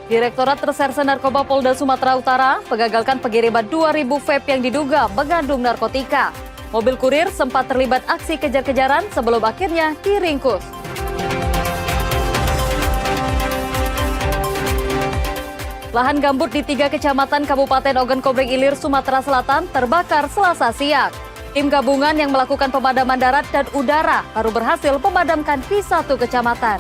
Direktorat Reserse Narkoba Polda Sumatera Utara mengagalkan pengiriman 2.000 vape yang diduga mengandung narkotika. Mobil kurir sempat terlibat aksi kejar-kejaran sebelum akhirnya diringkus. Lahan gambut di 3 kecamatan Kabupaten Ogan Komering Ilir, Sumatera Selatan terbakar Selasa siang. Tim gabungan yang melakukan pemadaman darat dan udara baru berhasil memadamkan di 1 kecamatan.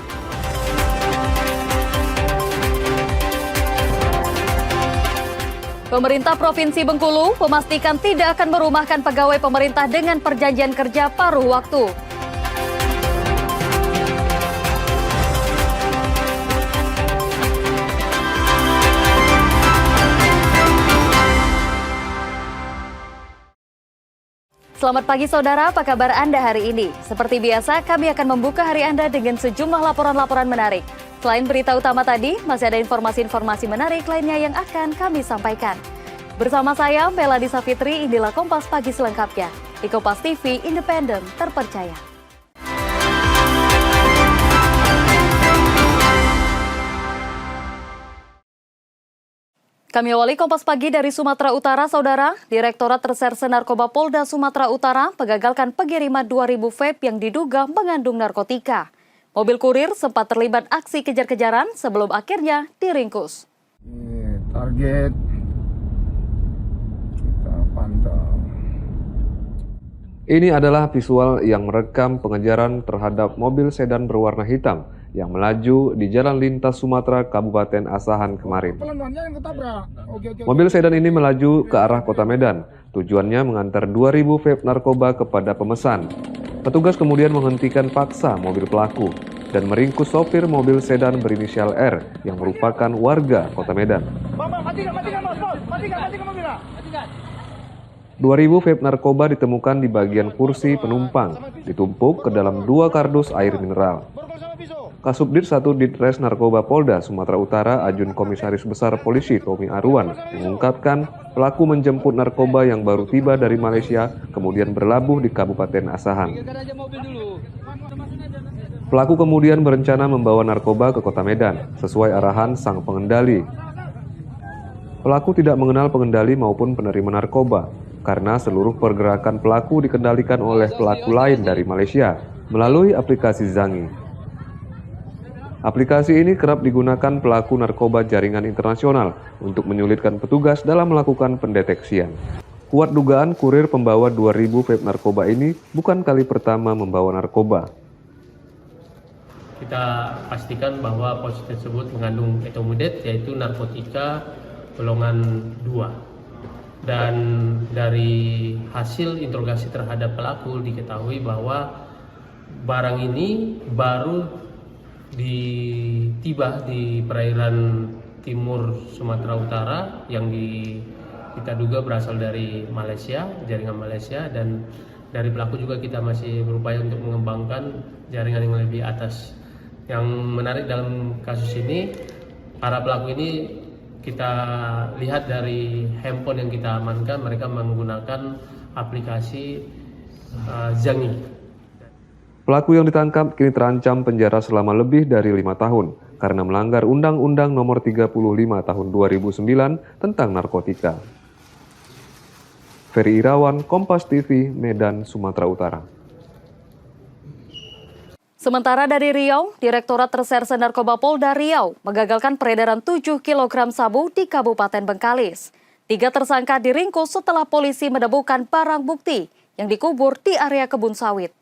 Pemerintah Provinsi Bengkulu memastikan tidak akan merumahkan pegawai pemerintah dengan perjanjian kerja paruh waktu. Selamat pagi saudara, apa kabar Anda hari ini? Seperti biasa, kami akan membuka hari Anda dengan sejumlah laporan-laporan menarik. Selain berita utama tadi, masih ada informasi-informasi menarik lainnya yang akan kami sampaikan. Bersama saya, Melody Safitri, inilah Kompas Pagi selengkapnya. Di Kompas TV, independen, terpercaya. Kami awali Kompas Pagi dari Sumatera Utara, Saudara. Direktorat Reserse Narkoba Polda Sumatera Utara mengagalkan pengiriman 2.000 vape yang diduga mengandung narkotika. Mobil kurir sempat terlibat aksi kejar-kejaran sebelum akhirnya diringkus. Target kita pantau. Ini adalah visual yang merekam pengejaran terhadap mobil sedan berwarna hitam yang melaju di Jalan Lintas Sumatera Kabupaten Asahan kemarin. Mobil sedan ini melaju ke arah Kota Medan. Tujuannya mengantar 2.000 vape narkoba kepada pemesan. Petugas kemudian menghentikan paksa mobil pelaku dan meringkus sopir mobil sedan berinisial R yang merupakan warga Kota Medan. 2.000 vape narkoba ditemukan di bagian kursi penumpang, ditumpuk ke dalam 2 kardus air mineral. Kasubdit 1 Ditres Narkoba Polda Sumatera Utara Ajun Komisaris Besar Polisi Tommy Arwan mengungkapkan pelaku menjemput narkoba yang baru tiba dari Malaysia kemudian berlabuh di Kabupaten Asahan. Pelaku kemudian berencana membawa narkoba ke Kota Medan sesuai arahan sang pengendali. Pelaku tidak mengenal pengendali maupun penerima narkoba karena seluruh pergerakan pelaku dikendalikan oleh pelaku lain dari Malaysia melalui aplikasi Zangi. Aplikasi ini kerap digunakan pelaku narkoba jaringan internasional untuk menyulitkan petugas dalam melakukan pendeteksian. Kuat dugaan kurir pembawa 2.000 vape narkoba ini bukan kali pertama membawa narkoba. Kita pastikan bahwa pos tersebut mengandung etomudet, yaitu narkotika golongan 2. Dan dari hasil interogasi terhadap pelaku diketahui bahwa barang ini baru tiba di perairan timur Sumatera Utara yang kita duga berasal dari Malaysia, jaringan Malaysia, dan dari pelaku juga kita masih berupaya untuk mengembangkan jaringan yang lebih atas. Yang menarik dalam kasus ini, para pelaku ini kita lihat dari handphone yang kita amankan, mereka menggunakan aplikasi Zangi. Pelaku yang ditangkap kini terancam penjara selama lebih dari 5 tahun karena melanggar Undang-Undang Nomor 35 Tahun 2009 tentang narkotika. Ferry Irawan, Kompas TV, Medan, Sumatera Utara. Sementara dari Riau, Direktorat Reserse Narkoba Polda Riau mengagalkan peredaran 7 kg sabu di Kabupaten Bengkalis. 3 tersangka diringkus setelah polisi menemukan barang bukti yang dikubur di area kebun sawit.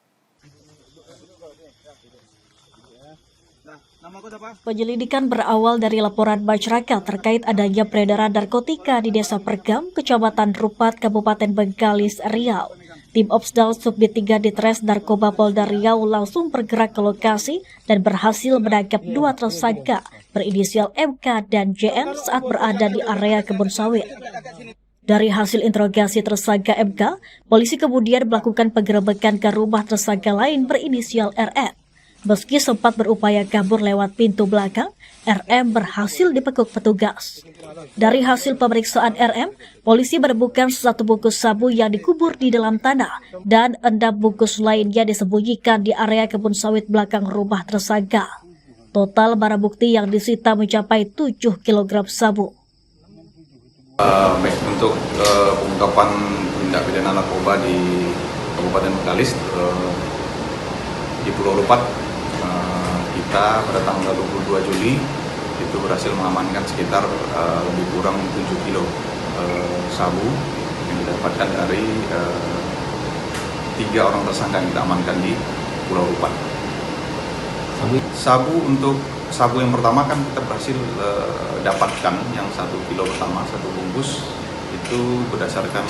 Penyelidikan berawal dari laporan masyarakat terkait adanya peredaran narkotika di Desa Pergam, Kecamatan Rupat, Kabupaten Bengkalis, Riau. Tim Opsdal Subdit 3 Ditres Narkoba Polda Riau langsung bergerak ke lokasi dan berhasil menangkap 2 tersangka berinisial MK dan JN saat berada di area kebun sawit. Dari hasil interogasi tersangka MK, polisi kemudian melakukan penggerebekan ke rumah tersangka lain berinisial RM. Meski sempat berupaya kabur lewat pintu belakang, RM berhasil dibekuk petugas. Dari hasil pemeriksaan RM, polisi menemukan 1 bungkus sabu yang dikubur di dalam tanah dan 6 bungkus lainnya disembunyikan di area kebun sawit belakang rumah tersangka. Total barang bukti yang disita mencapai 7 kg sabu. Baik, untuk pengungkapan tindak pidana narkoba di Kabupaten Bengkalis di Pulau Lupat, kita pada tanggal 22 Juli itu berhasil mengamankan sekitar lebih kurang 7 kilo sabu yang didapatkan dari 3 orang tersangka yang kita amankan di Pulau Lupat. Sabu yang pertama kan kita berhasil dapatkan yang 1 kilo pertama, 1 bungkus itu berdasarkan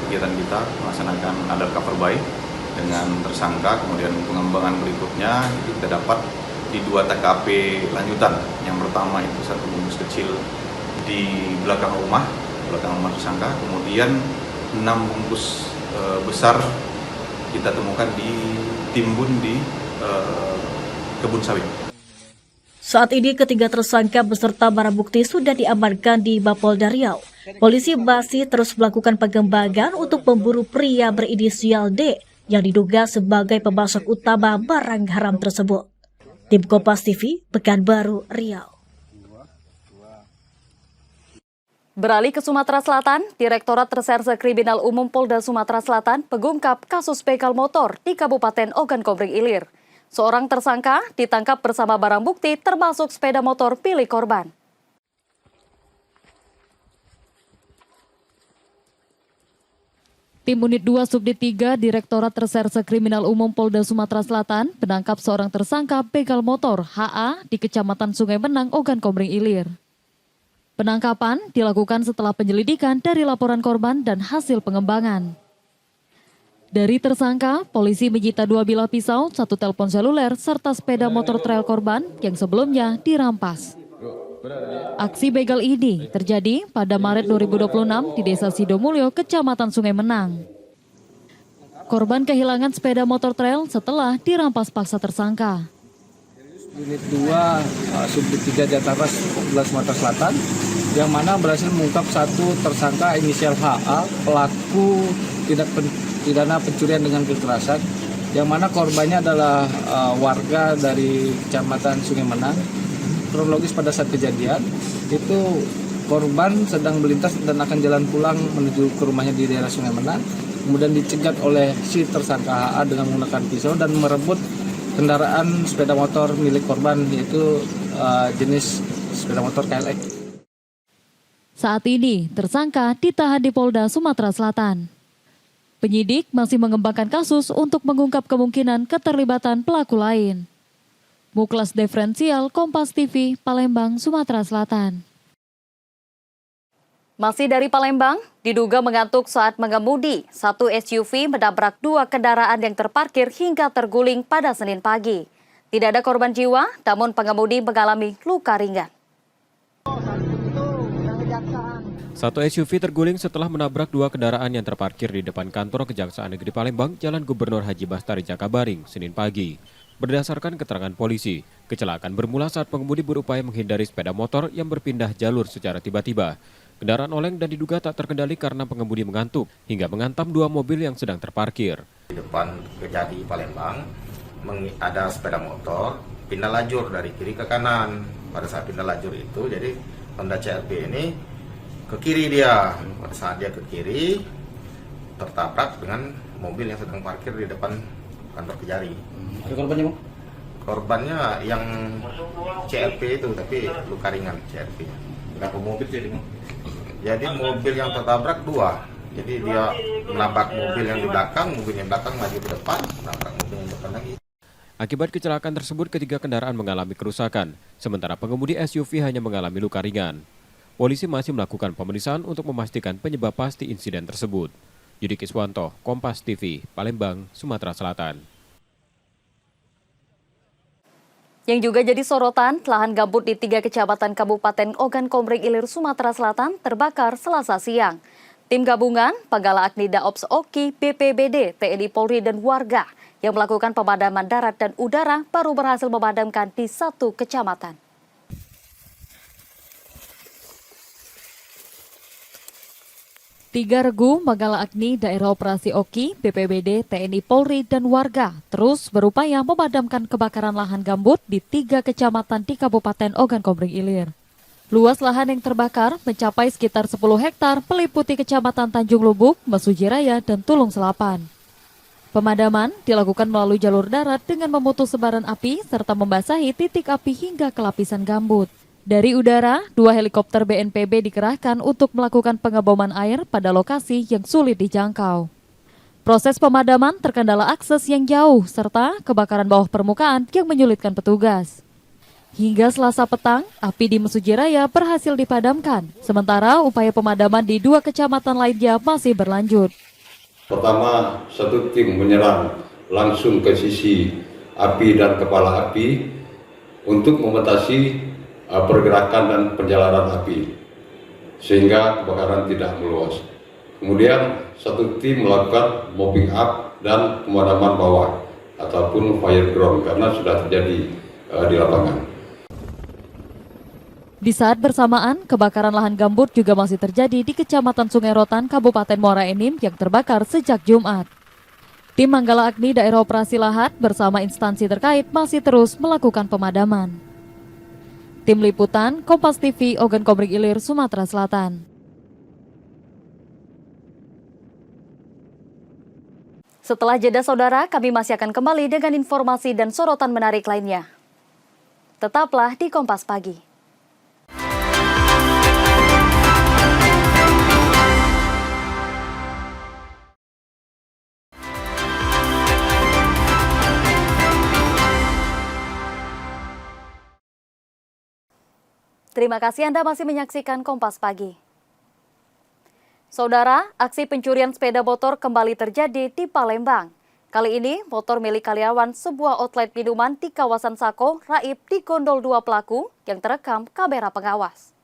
kegiatan kita melaksanakan undercover buy dengan tersangka, kemudian pengembangan berikutnya itu kita dapat di 2 TKP lanjutan. Yang pertama itu 1 bungkus kecil di belakang rumah tersangka, kemudian 6 bungkus besar kita temukan ditimbun di kebun sawit. Saat ini ketiga tersangka beserta barang bukti sudah diamankan di Mapolda Riau. Polisi masih terus melakukan pengembangan untuk memburu pria berinisial D yang diduga sebagai pemasok utama barang haram tersebut. Tim Kompas TV, Pekanbaru, Riau. Beralih ke Sumatera Selatan, Direktorat Reserse Kriminal Umum Polda Sumatera Selatan mengungkap kasus begal motor di Kabupaten Ogan Komering Ilir. Seorang tersangka ditangkap bersama barang bukti termasuk sepeda motor milik korban. Tim Unit 2 Subdit 3 Direktorat Reserse Kriminal Umum Polda Sumatera Selatan menangkap seorang tersangka begal motor HA di Kecamatan Sungai Menang, Ogan Komering Ilir. Penangkapan dilakukan setelah penyelidikan dari laporan korban dan hasil pengembangan. Dari tersangka, polisi menyita 2 bilah pisau, 1 telepon seluler, serta sepeda motor trail korban yang sebelumnya dirampas. Aksi begal ini terjadi pada Maret 2026 di Desa Sidomulyo, Kecamatan Sungai Menang. Korban kehilangan sepeda motor trail setelah dirampas paksa tersangka. Unit 2 Subdit 3 Jataras Sumatera Selatan yang mana berhasil mengungkap 1 tersangka inisial HA pelaku tindak pidana pencurian dengan kekerasan yang mana korbannya adalah warga dari Kecamatan Sungai Menang. Kronologis pada saat kejadian itu korban sedang melintas dan akan jalan pulang menuju ke rumahnya di daerah Sungai Menang, kemudian dicegat oleh si tersangka HA dengan menggunakan pisau dan merebut kendaraan sepeda motor milik korban, yaitu jenis sepeda motor KLX. Saat ini, tersangka ditahan di Polda Sumatera Selatan. Penyidik masih mengembangkan kasus untuk mengungkap kemungkinan keterlibatan pelaku lain. Muklas Diferensial, Kompas TV, Palembang, Sumatera Selatan. Masih dari Palembang, diduga mengantuk saat mengemudi, 1 SUV menabrak 2 kendaraan yang terparkir hingga terguling pada Senin pagi. Tidak ada korban jiwa, namun pengemudi mengalami luka ringan. 1 SUV terguling setelah menabrak 2 kendaraan yang terparkir di depan kantor Kejaksaan Negeri Palembang, Jalan Gubernur Haji Bastari Jakabaring, Senin pagi. Berdasarkan keterangan polisi, kecelakaan bermula saat pengemudi berupaya menghindari sepeda motor yang berpindah jalur secara tiba-tiba. Kendaraan oleng dan diduga tak terkendali karena pengemudi mengantuk hingga menghantam 2 mobil yang sedang terparkir. Di depan Kejati Palembang ada sepeda motor pindah lajur dari kiri ke kanan. Pada saat pindah lajur itu, jadi Honda CR-V ini ke kiri dia. Pada saat dia ke kiri, tertabrak dengan mobil yang sedang parkir di depan kantor Kejari. Ada korbannya, Bang? Korbannya yang CR-V itu, tapi luka ringan CR-V. Berapa mobil jadi, Bang? Jadi mobil yang tertabrak 2. Jadi dia menabrak mobil yang di belakang, mobil yang belakang maju ke depan, menabrak mobil yang depan lagi. Akibat kecelakaan tersebut, ketiga kendaraan mengalami kerusakan, sementara pengemudi SUV hanya mengalami luka ringan. Polisi masih melakukan pemeriksaan untuk memastikan penyebab pasti insiden tersebut. Yudi Kiswanto, Kompas TV, Palembang, Sumatera Selatan. Yang juga jadi sorotan, lahan gambut di 3 kecamatan Kabupaten Ogan Komering Ilir, Sumatera Selatan terbakar Selasa siang. Tim gabungan, Panggala Agnida Ops Oki, BPBD, TNI Polri, dan warga yang melakukan pemadaman darat dan udara baru berhasil memadamkan di 1 kecamatan. 3 regu Manggala Agni Daerah Operasi Oki, BPBD, TNI Polri, dan warga terus berupaya memadamkan kebakaran lahan gambut di 3 kecamatan di Kabupaten Ogan Komering Ilir. Luas lahan yang terbakar mencapai sekitar 10 hektar meliputi Kecamatan Tanjung Lubuk, Mesuji Raya, dan Tulung Selapan. Pemadaman dilakukan melalui jalur darat dengan memutus sebaran api serta membasahi titik api hingga ke lapisan gambut. Dari udara, 2 helikopter BNPB dikerahkan untuk melakukan pengeboman air pada lokasi yang sulit dijangkau. Proses pemadaman terkendala akses yang jauh serta kebakaran bawah permukaan yang menyulitkan petugas. Hingga Selasa petang, api di Mesuji Raya berhasil dipadamkan, sementara upaya pemadaman di 2 kecamatan lainnya masih berlanjut. Pertama, satu tim menyerang langsung ke sisi api dan kepala api untuk membatasi pergerakan dan perjalanan api sehingga kebakaran tidak meluas. Kemudian satu tim melakukan mopping up dan pemadaman bawah ataupun fire ground karena sudah terjadi di lapangan. Di saat bersamaan, kebakaran lahan gambut juga masih terjadi di Kecamatan Sungai Rotan, Kabupaten Muara Enim yang terbakar sejak Jumat. Tim Manggala Agni Daerah Operasi Lahat bersama instansi terkait masih terus melakukan pemadaman. Tim Liputan, Kompas TV, Ogan Komering Ilir, Sumatera Selatan. Setelah jeda saudara, kami masih akan kembali dengan informasi dan sorotan menarik lainnya. Tetaplah di Kompas Pagi. Terima kasih Anda masih menyaksikan Kompas Pagi. Saudara, aksi pencurian sepeda motor kembali terjadi di Palembang. Kali ini, motor milik karyawan sebuah outlet minuman di kawasan Sako, Raib digondol 2 pelaku yang terekam kamera pengawas.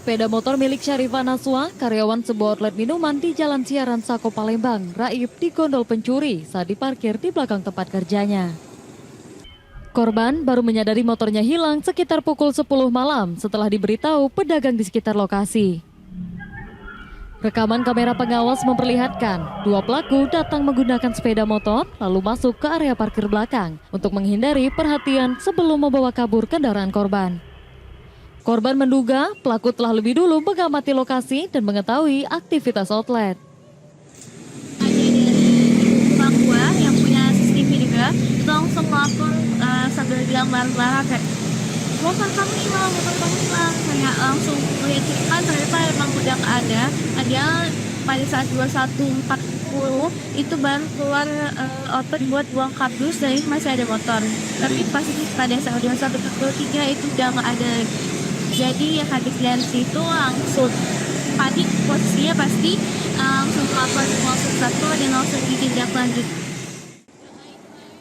Sepeda motor milik Syarifah Naswa, karyawan sebuah outlet minuman di Jalan Siaran Sako Palembang, Raib digondol pencuri saat diparkir di belakang tempat kerjanya. Korban baru menyadari motornya hilang sekitar pukul 10 malam setelah diberitahu pedagang di sekitar lokasi. Rekaman kamera pengawas memperlihatkan 2 pelaku datang menggunakan sepeda motor lalu masuk ke area parkir belakang untuk menghindari perhatian sebelum membawa kabur kendaraan korban. Korban menduga pelaku telah lebih dulu mengamati lokasi dan mengetahui aktivitas outlet. Bang gua yang punya CCTV juga itu langsung melapor sambil bilang marah-marah kayak motor kamu hilang, kayak langsung lihat kan ternyata emang udah nggak ada. Dia pada saat 21.40 itu baru keluar outlet buat buang kardus dan masih ada motor. Tapi pasti pada saat 21.43 itu udah nggak ada. Jadi yang habis dari situ langsung panik, posisinya pasti langsung lapor ke 1 dan langsung ditindak lanjut.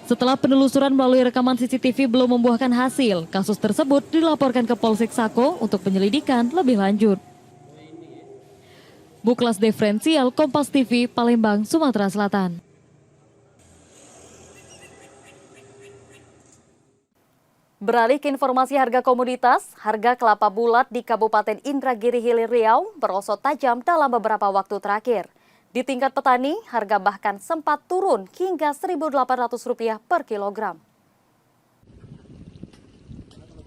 Setelah penelusuran melalui rekaman CCTV belum membuahkan hasil, kasus tersebut dilaporkan ke Polsek Sako untuk penyelidikan lebih lanjut. Buklas Diferensial, Kompas TV, Palembang, Sumatera Selatan. Beralih ke informasi harga komoditas, harga kelapa bulat di Kabupaten Indragiri Hilir Riau merosot tajam dalam beberapa waktu terakhir. Di tingkat petani, harga bahkan sempat turun hingga Rp1.800 per kilogram.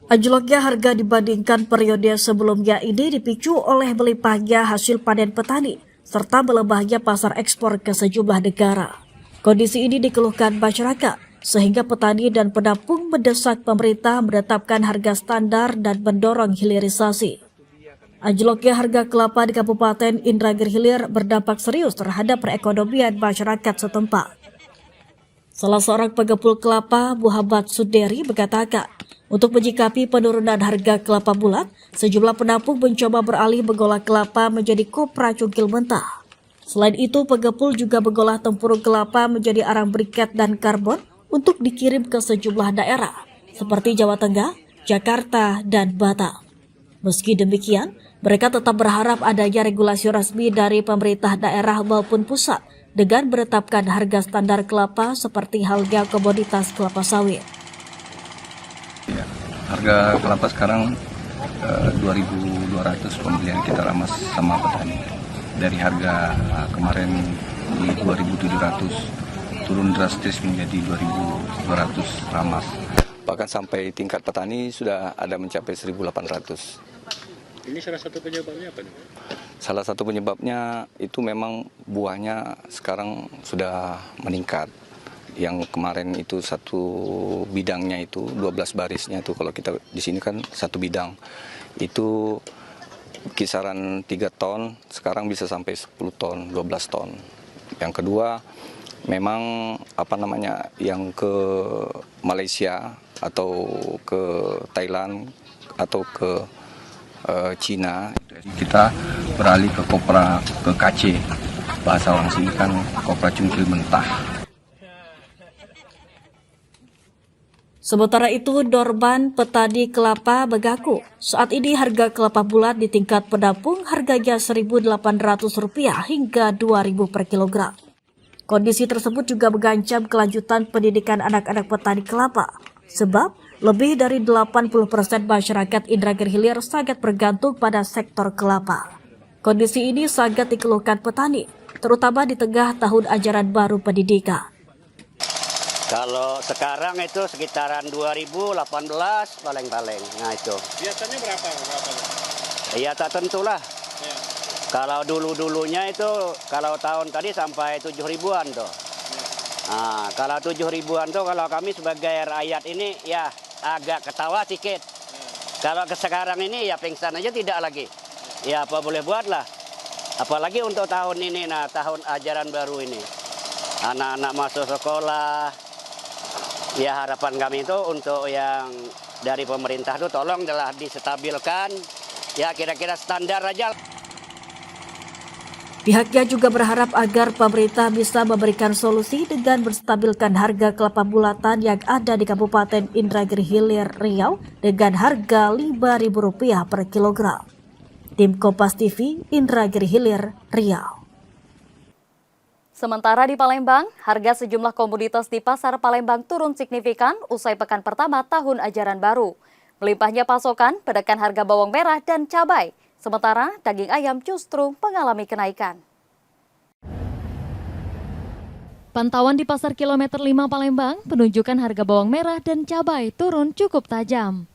Anjloknya harga dibandingkan periode sebelumnya ini dipicu oleh melimpahnya hasil panen petani, serta melemahnya pasar ekspor ke sejumlah negara. Kondisi ini dikeluhkan masyarakat, sehingga petani dan penampung mendesak pemerintah menetapkan harga standar dan mendorong hilirisasi. Anjloknya harga kelapa di Kabupaten Indragiri Hilir berdampak serius terhadap perekonomian masyarakat setempat. Salah seorang pengepul kelapa, Muhammad Suderi, mengatakan, untuk menyikapi penurunan harga kelapa bulat, sejumlah penampung mencoba beralih mengolah kelapa menjadi kopra cungkil mentah. Selain itu, pengepul juga mengolah tempurung kelapa menjadi arang briket dan karbon untuk dikirim ke sejumlah daerah, seperti Jawa Tengah, Jakarta, dan Batam. Meski demikian, mereka tetap berharap adanya regulasi resmi dari pemerintah daerah maupun pusat dengan menetapkan harga standar kelapa seperti halnya komoditas kelapa sawit. Harga kelapa sekarang 2.200 pembelian kita ramas sama petani. Dari harga kemarin di 2.700 turun drastis menjadi 2.200 ramas. Bahkan sampai tingkat petani sudah ada mencapai 1.800. Ini salah satu penyebabnya apa nih? Salah satu penyebabnya itu memang buahnya sekarang sudah meningkat. Yang kemarin itu satu bidangnya itu 12 barisnya itu, kalau kita di sini kan satu bidang itu kisaran 3 ton, sekarang bisa sampai 10 ton, 12 ton. Yang kedua memang yang ke Malaysia atau ke Thailand atau ke Cina, kita beralih ke kopra, ke KC, bahasa orang sini kan kopra cungkil mentah. Sementara itu, Dorban petani kelapa mengaku saat ini harga kelapa bulat di tingkat pedampung harganya Rp1.800 hingga Rp2.000 per kilogram. Kondisi tersebut juga mengancam kelanjutan pendidikan anak-anak petani kelapa, sebab lebih dari 80% masyarakat Indragiri Hilir sangat bergantung pada sektor kelapa. Kondisi ini sangat dikeluhkan petani, terutama di tengah tahun ajaran baru pendidikan. Kalau sekarang itu sekitaran 2018 paling-paling. Nah itu. Biasanya berapa? Iya tak tentulah. Ya. Kalau dulu-dulunya itu, kalau tahun tadi sampai 7 ribuan tuh. Ya. Nah, kalau 7 ribuan tuh kalau kami sebagai rakyat ini ya agak ketawa sedikit. Ya. Kalau sekarang ini ya pingsan aja tidak lagi. Ya apa boleh buatlah. Apalagi untuk tahun ini, nah tahun ajaran baru ini. Anak-anak masuk sekolah. Ya harapan kami itu untuk yang dari pemerintah itu tolong adalah distabilkan, ya kira-kira standar aja. Pihaknya juga berharap agar pemerintah bisa memberikan solusi dengan menstabilkan harga kelapa bulatan yang ada di Kabupaten Indragiri Hilir, Riau dengan harga Rp5.000 per kilogram. Tim Kompas TV, Indragiri Hilir, Riau. Sementara di Palembang, harga sejumlah komoditas di pasar Palembang turun signifikan usai pekan pertama tahun ajaran baru. Melimpahnya pasokan menekan harga bawang merah dan cabai, sementara daging ayam justru mengalami kenaikan. Pantauan di pasar kilometer 5 Palembang menunjukkan harga bawang merah dan cabai turun cukup tajam.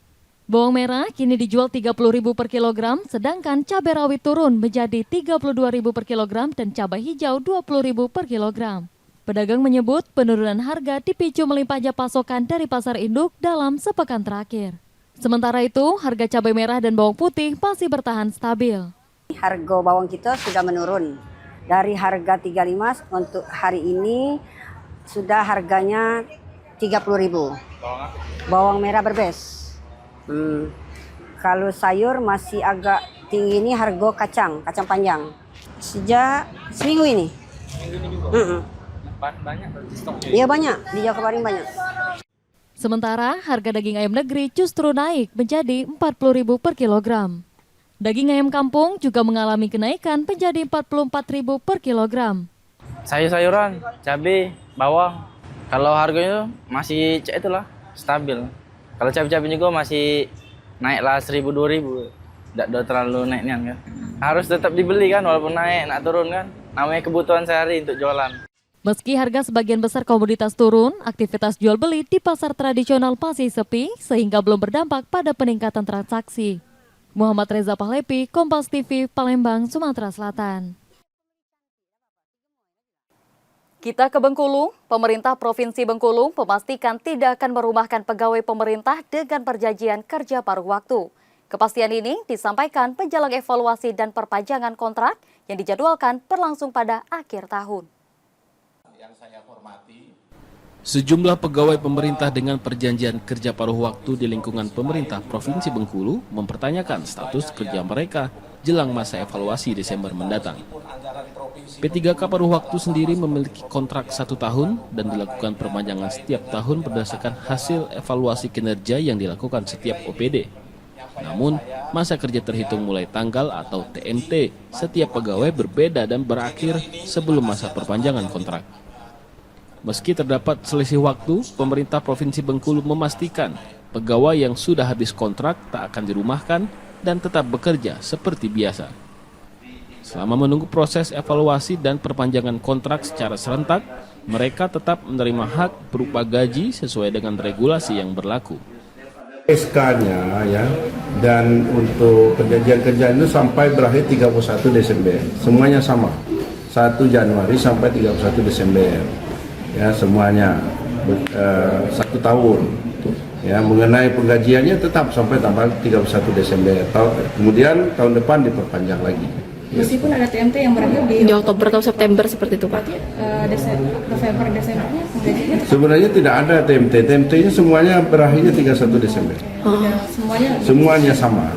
Bawang merah kini dijual Rp30.000 per kilogram, sedangkan cabai rawit turun menjadi Rp32.000 per kilogram dan cabai hijau Rp20.000 per kilogram. Pedagang menyebut penurunan harga dipicu melimpahnya pasokan dari pasar induk dalam sepekan terakhir. Sementara itu, harga cabai merah dan bawang putih masih bertahan stabil. Harga bawang kita sudah menurun. Dari harga 35 untuk hari ini sudah harganya 30.000. Bawang merah berbes. Kalau sayur masih agak tinggi ini harga kacang panjang. Sejak seminggu ini. Banyak stoknya? Iya banyak, di Jawa kemarin banyak. Sementara harga daging ayam negeri justru naik menjadi Rp40.000 per kilogram. Daging ayam kampung juga mengalami kenaikan menjadi Rp44.000 per kilogram. Sayur-sayuran, cabai, bawang. Kalau harganya masih itulah stabil. Kalau cabai-cabai juga masih naiklah 1.000-2.000. Tidak terlalu naiknya kan. Harus tetap dibeli kan walaupun naik, nak turun kan. Namanya kebutuhan sehari untuk jualan. Meski harga sebagian besar komoditas turun, aktivitas jual beli di pasar tradisional masih sepi sehingga belum berdampak pada peningkatan transaksi. Muhammad Reza Pahlepi, Kompas TV, Palembang, Sumatera Selatan. Kita ke Bengkulu, pemerintah Provinsi Bengkulu memastikan tidak akan merumahkan pegawai pemerintah dengan perjanjian kerja paruh waktu. Kepastian ini disampaikan menjelang evaluasi dan perpanjangan kontrak yang dijadwalkan berlangsung pada akhir tahun. Sejumlah pegawai pemerintah dengan perjanjian kerja paruh waktu di lingkungan pemerintah Provinsi Bengkulu mempertanyakan status kerja mereka jelang masa evaluasi Desember mendatang. P3K paruh waktu sendiri memiliki kontrak 1 tahun dan dilakukan perpanjangan setiap tahun berdasarkan hasil evaluasi kinerja yang dilakukan setiap OPD. Namun, masa kerja terhitung mulai tanggal atau TMT setiap pegawai berbeda dan berakhir sebelum masa perpanjangan kontrak. Meski terdapat selisih waktu, pemerintah Provinsi Bengkulu memastikan Pegawai yang sudah habis kontrak tak akan dirumahkan dan tetap bekerja seperti biasa. Selama menunggu proses evaluasi dan perpanjangan kontrak secara serentak, mereka tetap menerima hak berupa gaji sesuai dengan regulasi yang berlaku. SK-nya ya, dan untuk perjanjian kerja itu sampai berakhir 31 Desember. Semuanya sama. 1 Januari sampai 31 Desember. Ya, semuanya 1 tahun. Ya, mengenai penggajiannya tetap sampai tanggal 31 Desember. Kemudian tahun depan diperpanjang lagi. Meskipun ada TMT yang berakhir di Oktober atau September seperti itu, Pak. November, Desembernya penggajiannya sebenarnya tidak ada TMT. TMT-nya semuanya berakhirnya 31 Desember. Semuanya sama.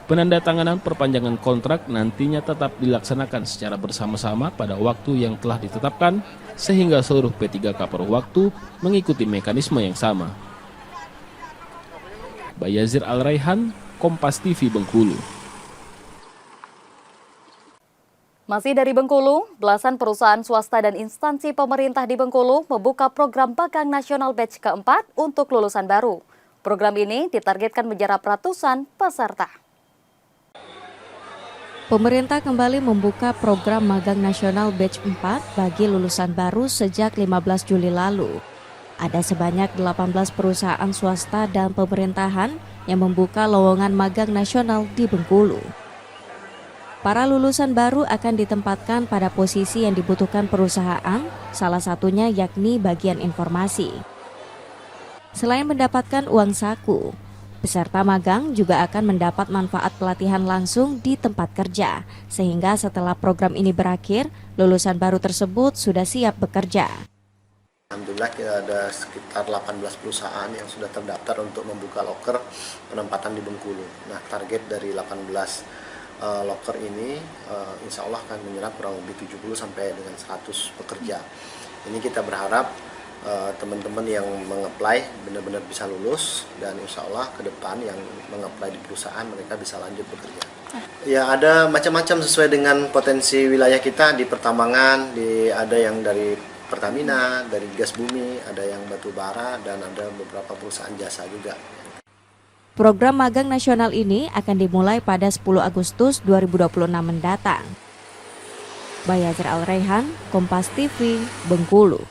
Penandatanganan perpanjangan kontrak nantinya tetap dilaksanakan secara bersama-sama pada waktu yang telah ditetapkan, sehingga seluruh P3K paruh waktu mengikuti mekanisme yang sama. Bayazir Al-Raihan, Kompas TV Bengkulu. Masih dari Bengkulu, belasan perusahaan swasta dan instansi pemerintah di Bengkulu membuka program magang nasional batch keempat untuk lulusan baru. Program ini ditargetkan menyerap ratusan peserta. Pemerintah kembali membuka program magang nasional batch 4 bagi lulusan baru sejak 15 Juli lalu. Ada sebanyak 18 perusahaan swasta dan pemerintahan yang membuka lowongan magang nasional di Bengkulu. Para lulusan baru akan ditempatkan pada posisi yang dibutuhkan perusahaan, salah satunya yakni bagian informasi. Selain mendapatkan uang saku, peserta magang juga akan mendapat manfaat pelatihan langsung di tempat kerja, sehingga setelah program ini berakhir, lulusan baru tersebut sudah siap bekerja. Alhamdulillah ada sekitar 18 perusahaan yang sudah terdaftar untuk membuka loker penempatan di Bengkulu. Nah, target dari 18 loker ini insya Allah akan menyerap kurang lebih 70 sampai dengan 100 pekerja. Ini kita berharap teman-teman yang mengapply benar-benar bisa lulus, dan insya Allah ke depan yang mengapply di perusahaan mereka bisa lanjut bekerja. Ya, ada macam-macam sesuai dengan potensi wilayah kita. Di pertambangan, ada yang dari Pertamina, dari gas bumi, ada yang batu bara, dan ada beberapa perusahaan jasa juga. Program magang nasional ini akan dimulai pada 10 Agustus 2026 mendatang. Bayazir Al-Raihan, Kompas TV, Bengkulu.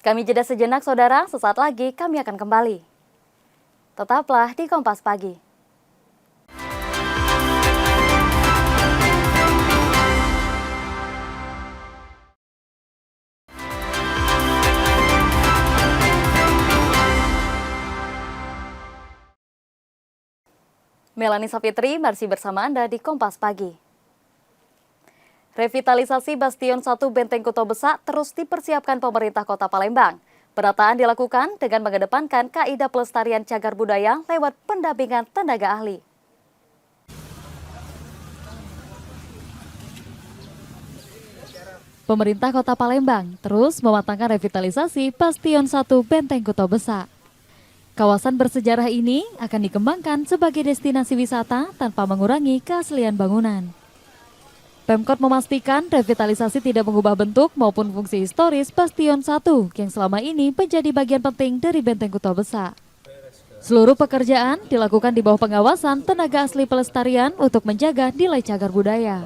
Kami jeda sejenak, saudara. Sesaat lagi kami akan kembali. Tetaplah di Kompas Pagi. Melanie Safitri masih bersama Anda di Kompas Pagi. Revitalisasi Bastion 1 Benteng Kuto Besak terus dipersiapkan pemerintah Kota Palembang. Penataan dilakukan dengan mengedepankan kaidah pelestarian cagar budaya lewat pendampingan tenaga ahli. Pemerintah Kota Palembang terus mematangkan revitalisasi Bastion 1 Benteng Kuto Besak. Kawasan bersejarah ini akan dikembangkan sebagai destinasi wisata tanpa mengurangi keaslian bangunan. Pemkot memastikan revitalisasi tidak mengubah bentuk maupun fungsi historis Bastion 1 yang selama ini menjadi bagian penting dari Benteng Kuto Besak. Seluruh pekerjaan dilakukan di bawah pengawasan tenaga asli pelestarian untuk menjaga nilai cagar budaya.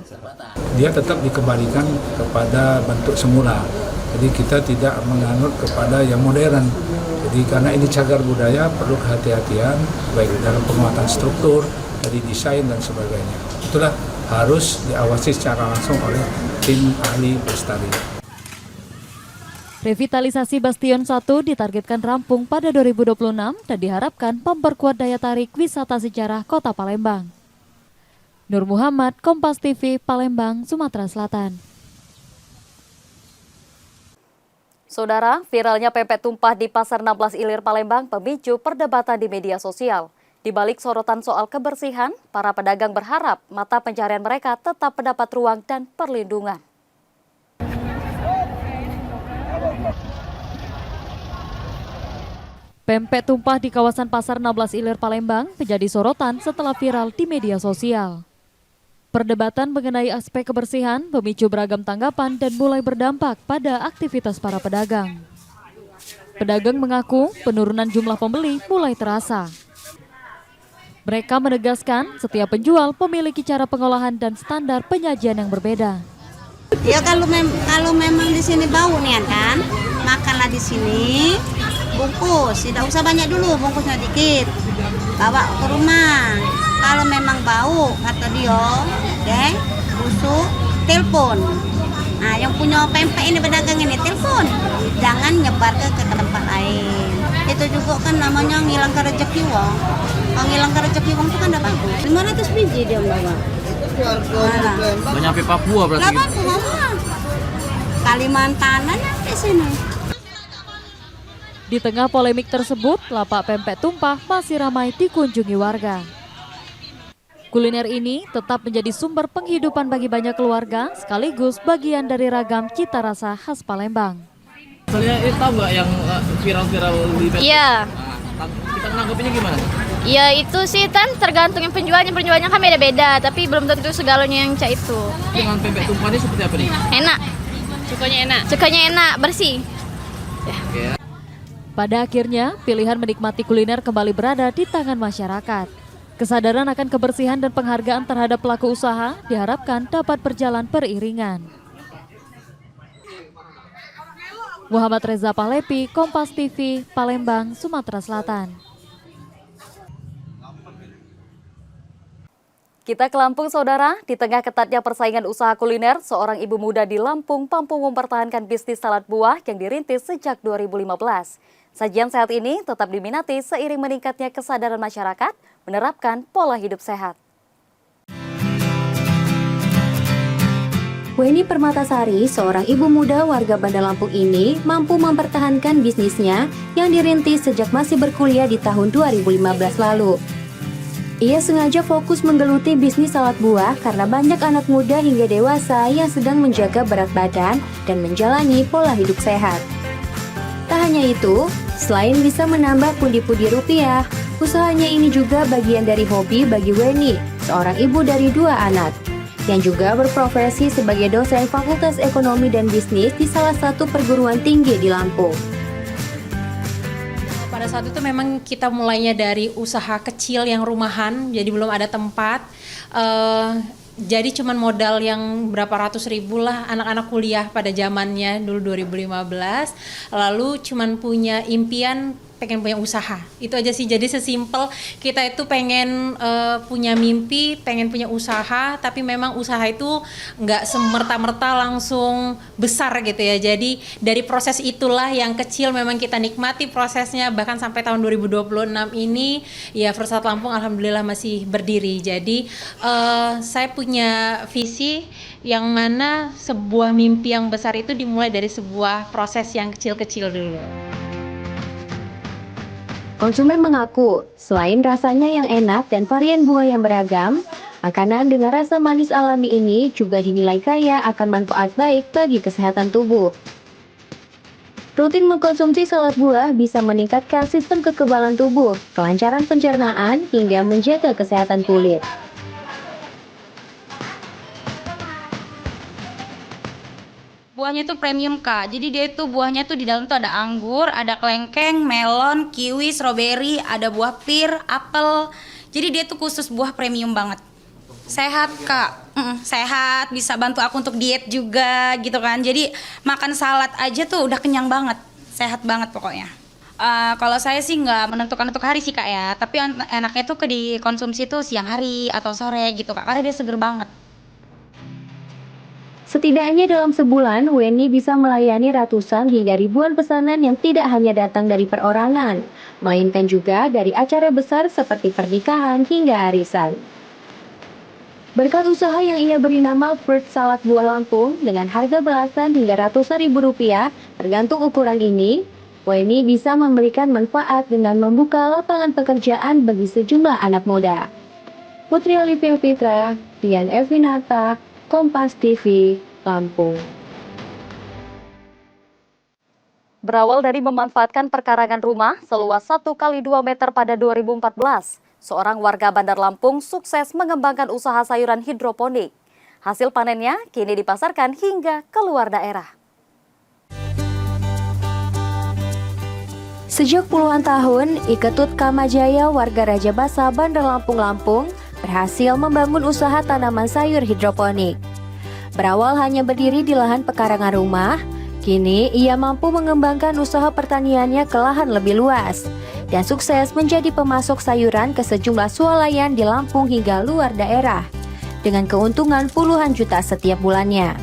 Dia tetap dikembalikan kepada bentuk semula. Jadi kita tidak menganut kepada yang modern. Jadi karena ini cagar budaya perlu kehati-hatian baik dalam penguatan struktur, dari desain dan sebagainya. Itulah harus diawasi secara langsung oleh tim ahli pelestari. Revitalisasi Bastion 1 ditargetkan rampung pada 2026 dan diharapkan memperkuat daya tarik wisata sejarah Kota Palembang. Nur Muhammad, Kompas TV, Palembang, Sumatera Selatan. Saudara, viralnya pempek tumpah di Pasar 16 Ilir Palembang pemicu perdebatan di media sosial. Di balik sorotan soal kebersihan, para pedagang berharap mata pencarian mereka tetap mendapat ruang dan perlindungan. Pempek tumpah di kawasan Pasar 16 Ilir Palembang menjadi sorotan setelah viral di media sosial. Perdebatan mengenai aspek kebersihan memicu beragam tanggapan dan mulai berdampak pada aktivitas para pedagang. Pedagang mengaku penurunan jumlah pembeli mulai terasa. Mereka menegaskan setiap penjual memiliki cara pengolahan dan standar penyajian yang berbeda. Ya kalau memang di sini bau nih kan, makanlah di sini, bungkus, tidak usah banyak dulu, bungkusnya dikit, bawa ke rumah. Kalau memang bau, kata dia, busuk, telepon. Nah, yang punya pempek ini pedagang ini telepon, jangan nyebar ke tempat lain. Itu juga kan namanya ngilang ke rezeki wong. Kalau ngilang ke rezeki wong itu kan tidak bagus. 500 biji dia bawa. Banyak sampai Papua berarti. Kalimantanan sampai sini. Di tengah polemik tersebut, lapak pempek tumpah masih ramai dikunjungi warga. Kuliner ini tetap menjadi sumber penghidupan bagi banyak keluarga, sekaligus bagian dari ragam cita rasa khas Palembang. Misalnya tahu nggak yang viral-viral di Facebook? Iya. Nah, kita menanggapinya gimana? Ya itu sih kan tergantung yang penjualnya kan beda-beda, tapi belum tentu segalanya yang cak itu. Dengan pempek tumpah ini seperti apa nih? Enak. Cukanya enak, bersih. Ya. Pada akhirnya, pilihan menikmati kuliner kembali berada di tangan masyarakat. Kesadaran akan kebersihan dan penghargaan terhadap pelaku usaha diharapkan dapat berjalan beriringan. Muhammad Reza Pahlepi, Kompas TV, Palembang, Sumatera Selatan. Kita ke Lampung, saudara. Di tengah ketatnya persaingan usaha kuliner, seorang ibu muda di Lampung mampu mempertahankan bisnis salad buah yang dirintis sejak 2015. Sajian sehat ini tetap diminati seiring meningkatnya kesadaran masyarakat menerapkan pola hidup sehat. Weni Permatasari, seorang ibu muda warga Bandar Lampung ini mampu mempertahankan bisnisnya yang dirintis sejak masih berkuliah di tahun 2015 lalu. Ia sengaja fokus menggeluti bisnis salad buah karena banyak anak muda hingga dewasa yang sedang menjaga berat badan dan menjalani pola hidup sehat. Tak hanya itu, selain bisa menambah pundi-pundi rupiah, usahanya ini juga bagian dari hobi bagi Weni, seorang ibu dari 2 anak, yang juga berprofesi sebagai dosen Fakultas Ekonomi dan Bisnis di salah satu perguruan tinggi di Lampung. Pada saat itu memang kita mulainya dari usaha kecil yang rumahan, jadi belum ada tempat. Jadi cuman modal yang berapa ratus ribu lah anak-anak kuliah pada zamannya dulu 2015. Lalu cuman punya impian pengen punya usaha, itu aja sih. Jadi sesimpel kita itu pengen punya mimpi, pengen punya usaha, tapi memang usaha itu nggak semerta-merta langsung besar gitu ya. Jadi dari proses itulah yang kecil memang kita nikmati prosesnya, bahkan sampai tahun 2026 ini ya Versat Lampung alhamdulillah masih berdiri. Jadi saya punya visi yang mana sebuah mimpi yang besar itu dimulai dari sebuah proses yang kecil-kecil dulu. Konsumen mengaku, selain rasanya yang enak dan varian buah yang beragam, makanan dengan rasa manis alami ini juga dinilai kaya akan manfaat baik bagi kesehatan tubuh. Rutin mengkonsumsi salad buah bisa meningkatkan sistem kekebalan tubuh, kelancaran pencernaan, hingga menjaga kesehatan kulit. Buahnya itu premium Kak, jadi dia itu buahnya tuh di dalam tuh ada anggur, ada kelengkeng, melon, kiwi, stroberi, ada buah pir, apel. Jadi dia tuh khusus buah premium banget. Sehat Kak, sehat, bisa bantu aku untuk diet juga gitu kan. Jadi makan salad aja tuh udah kenyang banget, sehat banget pokoknya. Kalau saya sih nggak menentukan untuk hari sih Kak ya, tapi enaknya tuh dikonsumsi tuh siang hari atau sore gitu Kak, karena dia seger banget. Setidaknya dalam sebulan, Weni bisa melayani ratusan hingga ribuan pesanan yang tidak hanya datang dari perorangan, melainkan juga dari acara besar seperti pernikahan hingga arisan. Berkat usaha yang ia beri nama Fruit Salad Buah Lampung dengan harga belasan hingga ratusan ribu rupiah, tergantung ukuran ini, Weni bisa memberikan manfaat dengan membuka lapangan pekerjaan bagi sejumlah anak muda. Putri Olivia Fitra, Dian Evinata, Kompas TV, Lampung. Berawal dari memanfaatkan perkarangan rumah seluas 1x2 meter pada 2014, seorang warga Bandar Lampung sukses mengembangkan usaha sayuran hidroponik. Hasil panennya kini dipasarkan hingga keluar daerah. Sejak puluhan tahun, Iketut Kamajaya warga Raja Basa, Bandar Lampung berhasil membangun usaha tanaman sayur hidroponik. Berawal hanya berdiri di lahan pekarangan rumah, kini ia mampu mengembangkan usaha pertaniannya ke lahan lebih luas dan sukses menjadi pemasok sayuran ke sejumlah swalayan di Lampung hingga luar daerah dengan keuntungan puluhan juta setiap bulannya.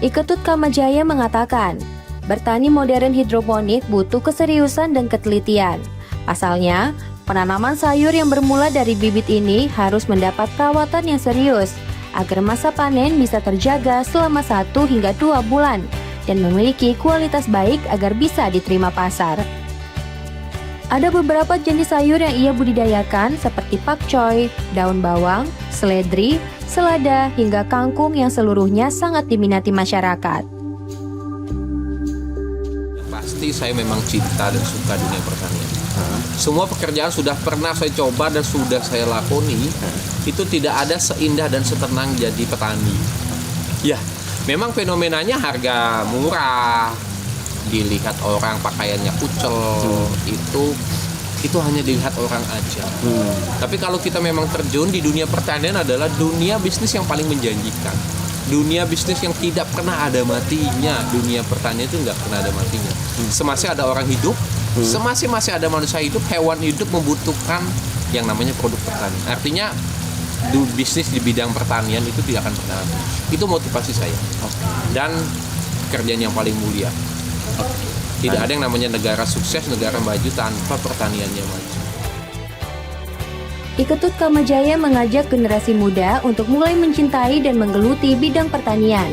Iketut Kamajaya mengatakan, bertani modern hidroponik butuh keseriusan dan ketelitian. Pasalnya, penanaman sayur yang bermula dari bibit ini harus mendapat perawatan yang serius agar masa panen bisa terjaga selama 1 hingga 2 bulan dan memiliki kualitas baik agar bisa diterima pasar. Ada beberapa jenis sayur yang ia budidayakan seperti pakcoy, daun bawang, seledri, selada, hingga kangkung yang seluruhnya sangat diminati masyarakat. Pasti saya memang cinta dan suka dunia pertanian. Semua pekerjaan sudah pernah saya coba dan sudah saya lakoni, itu tidak ada seindah dan setenang jadi petani. Ya, memang fenomenanya harga murah, dilihat orang pakaiannya kucel, itu hanya dilihat orang aja. Tapi kalau kita memang terjun di dunia pertanian adalah dunia bisnis yang paling menjanjikan. Dunia bisnis yang tidak pernah ada matinya. Dunia pertanian itu nggak pernah ada matinya. Semasih ada orang hidup, masih ada manusia hidup, hewan hidup membutuhkan yang namanya produk pertanian. Artinya bisnis di bidang pertanian itu tidak akan pernah habis. Itu motivasi saya. Dan pekerjaan yang paling mulia. Tidak ada yang namanya negara sukses, negara maju tanpa pertaniannya maju. Iketut Kamajaya mengajak generasi muda untuk mulai mencintai dan menggeluti bidang pertanian.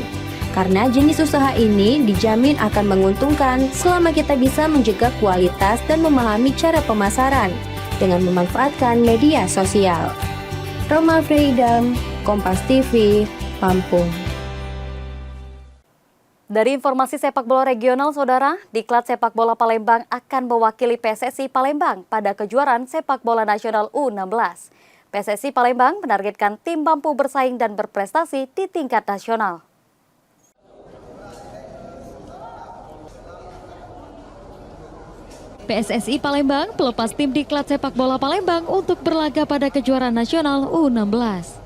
Karena jenis usaha ini dijamin akan menguntungkan selama kita bisa menjaga kualitas dan memahami cara pemasaran dengan memanfaatkan media sosial. Roma Freedom, Kompas TV, Lampung. Dari informasi sepak bola regional, Saudara, Diklat Sepak Bola Palembang akan mewakili PSSI Palembang pada kejuaraan sepak bola nasional U16. PSSI Palembang menargetkan tim mampu bersaing dan berprestasi di tingkat nasional. PSSI Palembang pelepas tim Diklat Sepak Bola Palembang untuk berlaga pada kejuaraan nasional U16.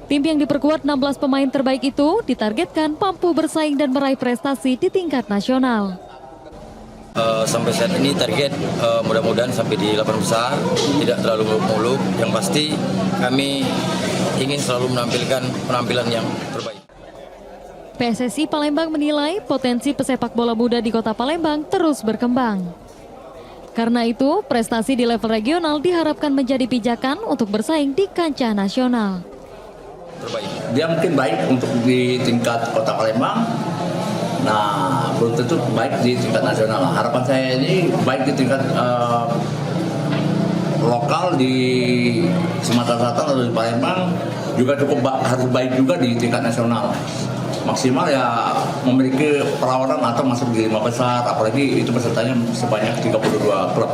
Tim yang diperkuat 16 pemain terbaik itu ditargetkan mampu bersaing dan meraih prestasi di tingkat nasional. Sampai saat ini target mudah-mudahan sampai di 8 besar, tidak terlalu muluk-muluk. Yang pasti kami ingin selalu menampilkan penampilan yang terbaik. PSSI Palembang menilai potensi pesepak bola muda di kota Palembang terus berkembang. Karena itu, prestasi di level regional diharapkan menjadi pijakan untuk bersaing di kancah nasional. Dia mungkin baik untuk di tingkat kota Palembang, nah belum tentu baik di tingkat nasional. Harapan saya ini baik di tingkat lokal di Sumatera Selatan atau di Palembang juga cukup harus baik juga di tingkat nasional. Maksimal ya memiliki perawanan atau masuk di 5 besar, apalagi itu pesertanya sebanyak 32 klub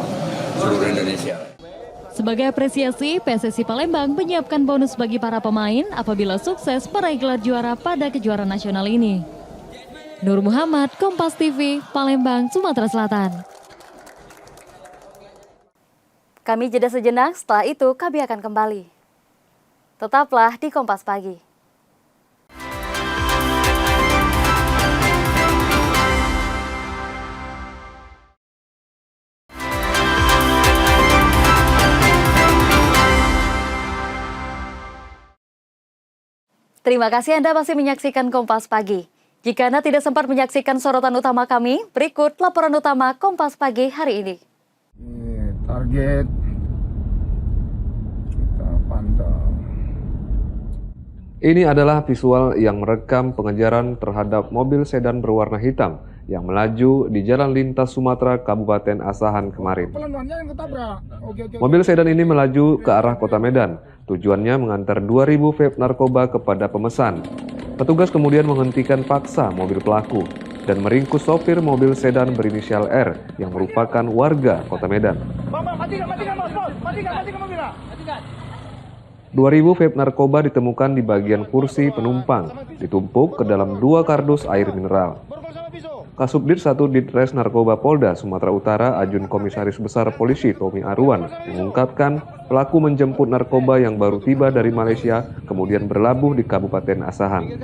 seluruh Indonesia. Sebagai apresiasi, PSSI Palembang menyiapkan bonus bagi para pemain apabila sukses meraih gelar juara pada kejuaraan nasional ini. Nur Muhammad, Kompas TV, Palembang, Sumatera Selatan. Kami jeda sejenak, setelah itu kami akan kembali. Tetaplah di Kompas Pagi. Terima kasih Anda masih menyaksikan Kompas Pagi. Jika Anda tidak sempat menyaksikan sorotan utama kami, berikut laporan utama Kompas Pagi hari ini. Target kita pantau. Ini adalah visual yang merekam pengejaran terhadap mobil sedan berwarna hitam yang melaju di Jalan Lintas Sumatera Kabupaten Asahan kemarin. Mobil sedan ini melaju ke arah Kota Medan. Tujuannya mengantar 2.000 vape narkoba kepada pemesan. Petugas kemudian menghentikan paksa mobil pelaku dan meringkus sopir mobil sedan berinisial R yang merupakan warga Kota Medan. 2.000 vape narkoba ditemukan di bagian kursi penumpang, ditumpuk ke dalam 2 kardus air mineral. Kasubdit 1 Ditres Narkoba Polda Sumatera Utara Ajun Komisaris Besar Polisi Tommy Arwan mengungkapkan pelaku menjemput narkoba yang baru tiba dari Malaysia kemudian berlabuh di Kabupaten Asahan.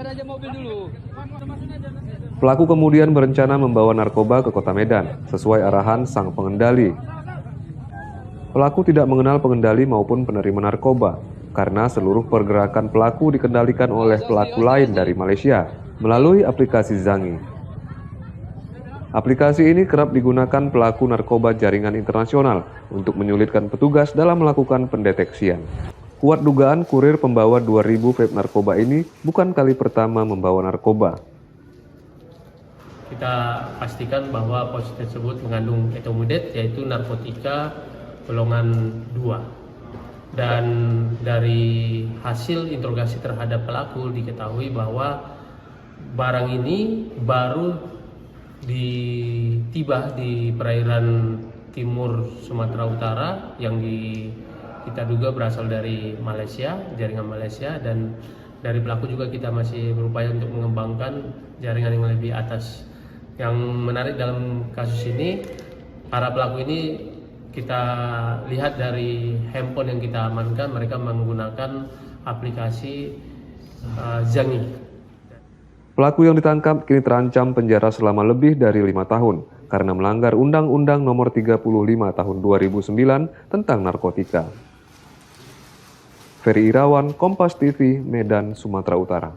Pelaku kemudian berencana membawa narkoba ke Kota Medan sesuai arahan sang pengendali. Pelaku tidak mengenal pengendali maupun penerima narkoba karena seluruh pergerakan pelaku dikendalikan oleh pelaku lain dari Malaysia melalui aplikasi Zangi. Aplikasi ini kerap digunakan pelaku narkoba jaringan internasional untuk menyulitkan petugas dalam melakukan pendeteksian. Kuat dugaan kurir pembawa 2.000 vape narkoba ini bukan kali pertama membawa narkoba. Kita pastikan bahwa pos tersebut mengandung etomudet, yaitu narkotika golongan 2. Dan dari hasil interogasi terhadap pelaku diketahui bahwa barang ini baru tiba di perairan timur Sumatera Utara yang kita duga berasal dari Malaysia, jaringan Malaysia, dan dari pelaku juga kita masih berupaya untuk mengembangkan jaringan yang lebih atas. Yang menarik dalam kasus ini, para pelaku ini kita lihat dari handphone yang kita amankan, mereka menggunakan aplikasi Zangi. Pelaku yang ditangkap kini terancam penjara selama lebih dari 5 tahun karena melanggar Undang-Undang Nomor 35 Tahun 2009 tentang narkotika. Ferry Irawan, Kompas TV, Medan, Sumatera Utara.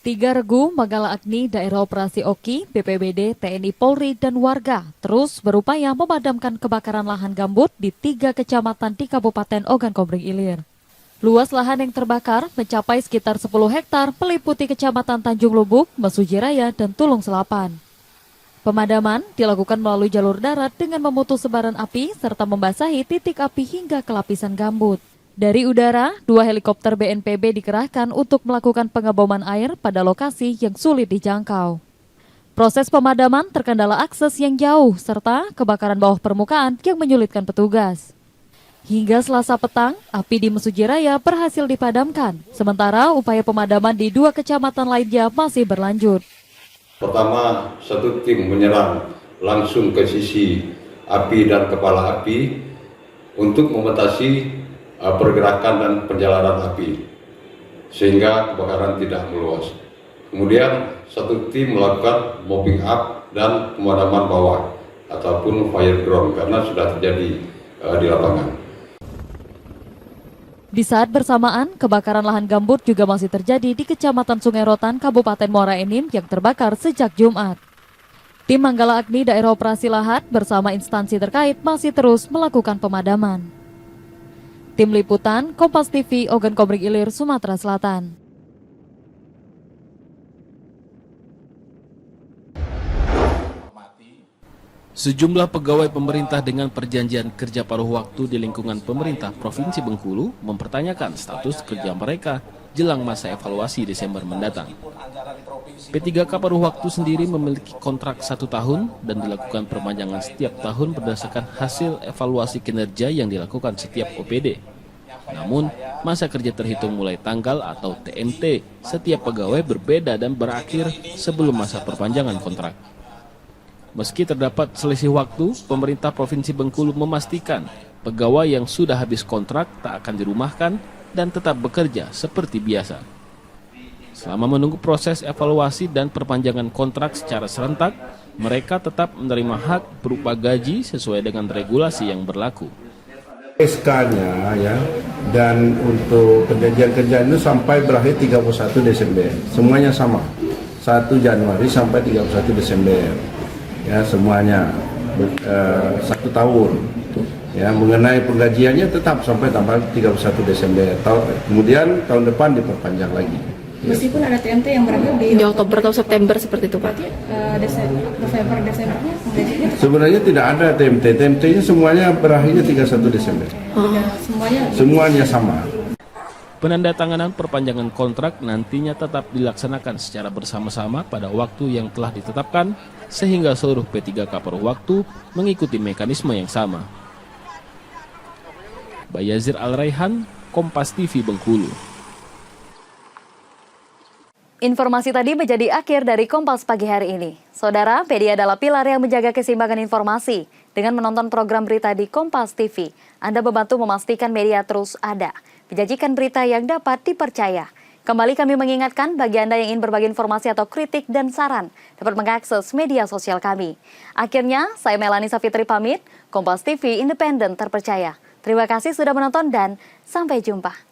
Tiga regu Manggala Agni Daerah Operasi Oki, BPBD, TNI Polri, dan warga terus berupaya memadamkan kebakaran lahan gambut di 3 kecamatan di Kabupaten Ogan Komering Ilir. Luas lahan yang terbakar mencapai sekitar 10 hektar meliputi Kecamatan Tanjung Lubuk, Mesuji Raya, dan Tulung Selapan. Pemadaman dilakukan melalui jalur darat dengan memutus sebaran api serta membasahi titik api hingga ke lapisan gambut. Dari udara, 2 helikopter BNPB dikerahkan untuk melakukan pengeboman air pada lokasi yang sulit dijangkau. Proses pemadaman terkendala akses yang jauh serta kebakaran bawah permukaan yang menyulitkan petugas. Hingga Selasa petang, api di Mesuji Raya berhasil dipadamkan, sementara upaya pemadaman di 2 kecamatan lainnya masih berlanjut. Pertama, satu tim menyerang langsung ke sisi api dan kepala api untuk membatasi pergerakan dan perjalanan api sehingga kebakaran tidak meluas. Kemudian satu tim melakukan mobbing up dan pemadaman bawah ataupun fire ground karena sudah terjadi di lapangan. Di saat bersamaan, kebakaran lahan gambut juga masih terjadi di Kecamatan Sungai Rotan, Kabupaten Muara Enim yang terbakar sejak Jumat. Tim Manggala Agni Daerah Operasi Lahat bersama instansi terkait masih terus melakukan pemadaman. Tim Liputan, Kompas TV, Ogan Komering Ilir, Sumatera Selatan. Sejumlah pegawai pemerintah dengan perjanjian kerja paruh waktu di lingkungan pemerintah Provinsi Bengkulu mempertanyakan status kerja mereka jelang masa evaluasi Desember mendatang. P3K paruh waktu sendiri memiliki kontrak 1 tahun dan dilakukan perpanjangan setiap tahun berdasarkan hasil evaluasi kinerja yang dilakukan setiap OPD. Namun, masa kerja terhitung mulai tanggal atau TMT setiap pegawai berbeda dan berakhir sebelum masa perpanjangan kontrak. Meski terdapat selisih waktu, pemerintah Provinsi Bengkulu memastikan pegawai yang sudah habis kontrak tak akan dirumahkan dan tetap bekerja seperti biasa. Selama menunggu proses evaluasi dan perpanjangan kontrak secara serentak, mereka tetap menerima hak berupa gaji sesuai dengan regulasi yang berlaku. SK-nya ya, dan untuk perjanjian kerja itu sampai berakhir 31 Desember. Semuanya sama. 1 Januari sampai 31 Desember. Ya, semuanya 1 tahun. Ya, mengenai penggajiannya tetap sampai tanggal 31 Desember. Kemudian tahun depan diperpanjang lagi. Meskipun ada TMT yang berakhir di Oktober atau September seperti itu, Pak? November, Desembernya gajinya? Sebenarnya tidak ada TMT. TMT-nya semuanya berakhirnya 31 Desember. Semuanya sama. Penandatanganan perpanjangan kontrak nantinya tetap dilaksanakan secara bersama-sama pada waktu yang telah ditetapkan sehingga seluruh P3K paruh waktu mengikuti mekanisme yang sama. Bayazir Al-Raihan, Kompas TV Bengkulu. Informasi tadi menjadi akhir dari Kompas pagi hari ini. Saudara, media adalah pilar yang menjaga keseimbangan informasi. Dengan menonton program berita di Kompas TV, Anda membantu memastikan media terus ada, menyajikan berita yang dapat dipercaya. Kembali kami mengingatkan bagi Anda yang ingin berbagi informasi atau kritik dan saran, dapat mengakses media sosial kami. Akhirnya, saya Melani Safitri pamit, Kompas TV independen terpercaya. Terima kasih sudah menonton dan sampai jumpa.